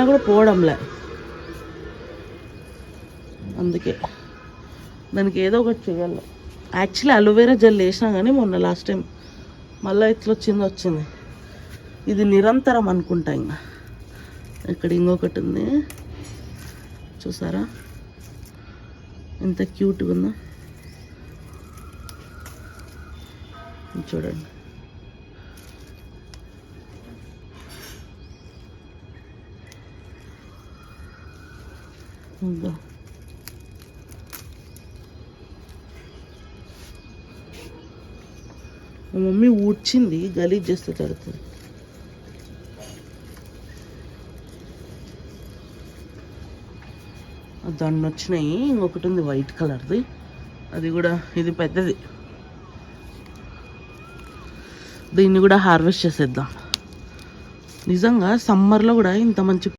కూడా పోవడంలే, అందుకే దానికి ఏదో ఒకటి చేయాలి. యాక్చువల్లీ అలోవెరా జెల్ వేసినా కానీ మొన్న లాస్ట్ టైం మళ్ళీ ఇట్లా వచ్చింది. ఇది నిరంతరం అనుకుంటా. ఇంకా ఇక్కడ ఇంకొకటి ఉంది చూసారా ఎంత క్యూట్గా ఉందో, చూడండి. ఇంకా మా మమ్మీ ఊడ్చింది, గలీజ్ చేస్తే తడుతుంది. దాన్ని వచ్చినాయి. ఇంకొకటి ఉంది వైట్ కలర్ది, అది కూడా ఇది పెద్దది. దీన్ని కూడా హార్వెస్ట్ చేసేద్దాం. నిజంగా సమ్మర్లో కూడా ఇంత మంచి